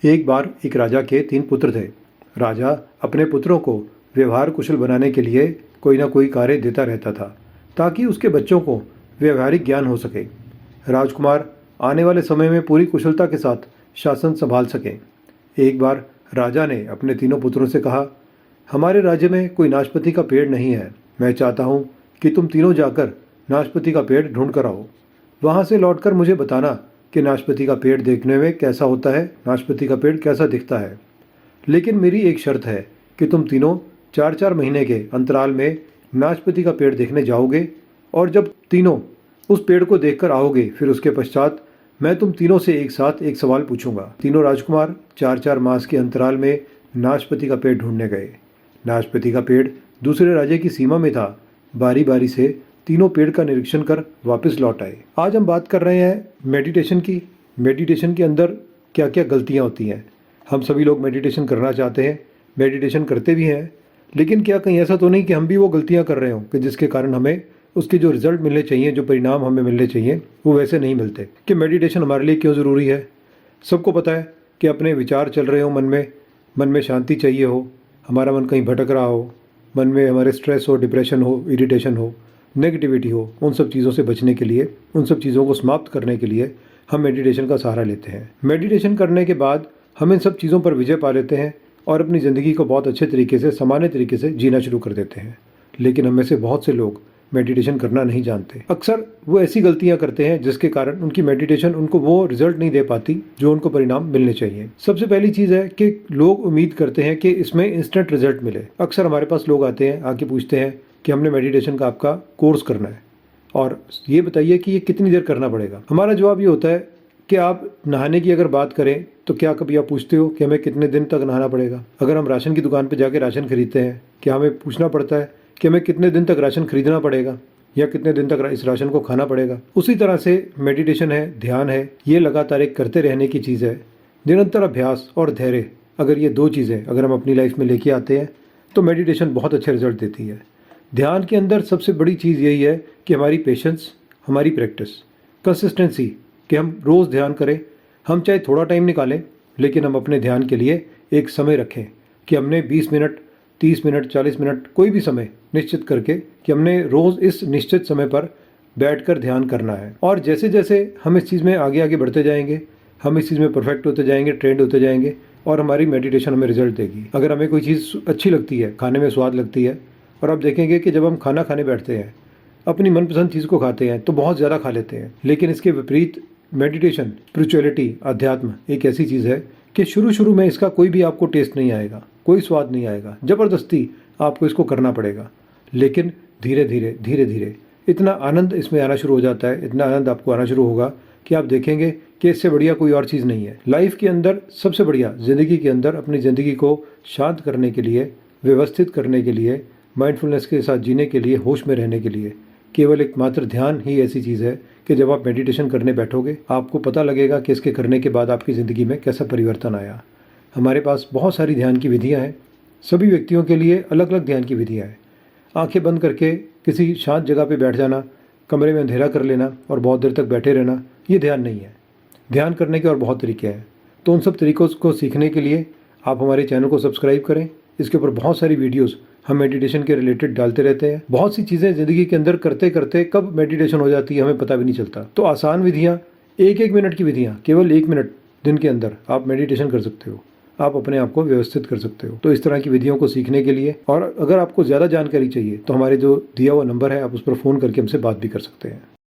एक बार एक राजा के 3 पुत्र थे। राजा अपने पुत्रों को व्यवहार कुशल बनाने के लिए कोई ना कोई कार्य देता रहता था ताकि उसके बच्चों को व्यवहारिक ज्ञान हो सके। राजकुमार आने वाले समय में पूरी कुशलता के साथ शासन संभाल सकें। एक बार राजा ने अपने तीनों पुत्रों से कहा, हमारे राज्य में कोई नाशपाती का पेड़ नहीं है। मैं चाहता हूँ कि तुम तीनों जाकर नाशपाती का पेड़ ढूंढ कर आओ। वहाँ से लौटकर मुझे बताना कि नाशपाती का पेड़ देखने में कैसा होता है, नाशपाती का पेड़ कैसा दिखता है। लेकिन मेरी एक शर्त है कि तुम तीनों 4-4 महीने के अंतराल में नाशपाती का पेड़ देखने जाओगे और जब तीनों उस पेड़ को देखकर आओगे फिर उसके पश्चात मैं तुम तीनों से एक साथ एक सवाल पूछूंगा। तीनों राजकुमार 4-4 मास के अंतराल में नाशपाती का पेड़ ढूंढने गए। नाशपाती का पेड़ दूसरे राज्य की सीमा में था। बारी बारी से तीनों पेड़ का निरीक्षण कर वापस लौट आए। आज हम बात कर रहे हैं मेडिटेशन की। मेडिटेशन के अंदर क्या क्या गलतियां होती हैं। हम सभी लोग मेडिटेशन करना चाहते हैं, मेडिटेशन करते भी हैं, लेकिन क्या कहीं ऐसा तो नहीं कि हम भी वो गलतियां कर रहे हों कि जिसके कारण हमें उसके जो रिजल्ट मिलने चाहिए, जो परिणाम हमें मिलने चाहिए, वो वैसे नहीं मिलते। कि मेडिटेशन हमारे लिए क्यों ज़रूरी है। सबको पता है कि अपने विचार चल रहे हो, मन में शांति चाहिए हो, हमारा मन कहीं भटक रहा हो, मन में हमारे स्ट्रेस हो, डिप्रेशन हो, इरिटेशन हो, नेगेटिविटी हो, उन सब चीज़ों से बचने के लिए, उन सब चीज़ों को समाप्त करने के लिए हम मेडिटेशन का सहारा लेते हैं। मेडिटेशन करने के बाद हम इन सब चीज़ों पर विजय पा लेते हैं और अपनी ज़िंदगी को बहुत अच्छे तरीके से, सामान्य तरीके से जीना शुरू कर देते हैं। लेकिन हम में से बहुत से लोग मेडिटेशन करना नहीं जानते। अक्सर वो ऐसी गलतियां करते हैं जिसके कारण उनकी मेडिटेशन उनको वो रिजल्ट नहीं दे पाती जो उनको परिणाम मिलने चाहिए। सबसे पहली चीज़ है कि लोग उम्मीद करते हैं कि इसमें इंस्टेंट रिजल्ट मिले। अक्सर हमारे पास लोग आते हैं, आके पूछते हैं कि हमने मेडिटेशन का आपका कोर्स करना है और ये बताइए कि ये कितनी देर करना पड़ेगा। हमारा जवाब ये होता है कि आप नहाने की अगर बात करें तो क्या कभी आप पूछते हो कि हमें कितने दिन तक नहाना पड़ेगा। अगर हम राशन की दुकान पर जाके राशन खरीदते हैं, क्या हमें पूछना पड़ता है कि हमें कितने दिन तक राशन खरीदना पड़ेगा या कितने दिन तक इस राशन को खाना पड़ेगा। उसी तरह से मेडिटेशन है, ध्यान है, ये लगातार एक करते रहने की चीज़ है। निरंतर अभ्यास और धैर्य, अगर ये 2 चीज़ें अगर हम अपनी लाइफ में लेके आते हैं तो मेडिटेशन बहुत अच्छे रिजल्ट देती है। ध्यान के अंदर सबसे बड़ी चीज़ यही है कि हमारी पेशेंस, हमारी प्रैक्टिस, कंसिस्टेंसी, कि हम रोज़ ध्यान करें। हम चाहे थोड़ा टाइम निकालें लेकिन हम अपने ध्यान के लिए एक समय रखें कि हमने 20 मिनट, 30 मिनट, 40 मिनट, कोई भी समय निश्चित करके कि हमने रोज़ इस निश्चित समय पर बैठकर ध्यान करना है। और जैसे जैसे हम इस चीज़ में आगे आगे बढ़ते जाएंगे, हम इस चीज़ में परफेक्ट होते जाएंगे, ट्रेंड होते जाएंगे और हमारी मेडिटेशन हमें रिजल्ट देगी। अगर हमें कोई चीज़ अच्छी लगती है, खाने में स्वाद लगती है, और आप देखेंगे कि जब हम खाना खाने बैठते हैं, अपनी मनपसंद चीज़ को खाते हैं तो बहुत ज़्यादा खा लेते हैं। लेकिन इसके विपरीत मेडिटेशन, स्पिरिचुअलिटी, अध्यात्म एक ऐसी चीज़ है कि शुरू में इसका कोई भी आपको टेस्ट नहीं आएगा, कोई स्वाद नहीं आएगा, ज़बरदस्ती आपको इसको करना पड़ेगा। लेकिन धीरे धीरे इतना आनंद इसमें आना शुरू हो जाता है, इतना आनंद आपको आना शुरू होगा कि आप देखेंगे कि इससे बढ़िया कोई और चीज़ नहीं है। लाइफ के अंदर सबसे बढ़िया, ज़िंदगी के अंदर अपनी ज़िंदगी को शांत करने के लिए, व्यवस्थित करने के लिए, माइंडफुलनेस के साथ जीने के लिए, होश में रहने के लिए केवल एकमात्र ध्यान ही ऐसी चीज़ है कि जब आप मेडिटेशन करने बैठोगे आपको पता लगेगा कि इसके करने के बाद आपकी ज़िंदगी में कैसा परिवर्तन आया। हमारे पास बहुत सारी ध्यान की विधियां हैं। सभी व्यक्तियों के लिए अलग अलग ध्यान की विधियां हैं। आंखें बंद करके किसी शांत जगह पे बैठ जाना, कमरे में अंधेरा कर लेना और बहुत देर तक बैठे रहना, ये ध्यान नहीं है। ध्यान करने के और बहुत तरीके हैं। तो उन सब तरीक़ों को सीखने के लिए आप हमारे चैनल को सब्सक्राइब करें। इसके ऊपर बहुत सारी वीडियोज़ हम मेडिटेशन के रिलेटेड डालते रहते हैं। बहुत सी चीज़ें ज़िंदगी के अंदर करते करते कब मेडिटेशन हो जाती है हमें पता भी नहीं चलता। तो आसान विधियाँ, 1-1 मिनट की विधियाँ, केवल 1 मिनट दिन के अंदर आप मेडिटेशन कर सकते हो। आप अपने आप को व्यवस्थित कर सकते हो। तो इस तरह की विधियों को सीखने के लिए, और अगर आपको ज़्यादा जानकारी चाहिए तो हमारे जो दिया हुआ नंबर है आप उस पर फ़ोन करके हमसे बात भी कर सकते हैं।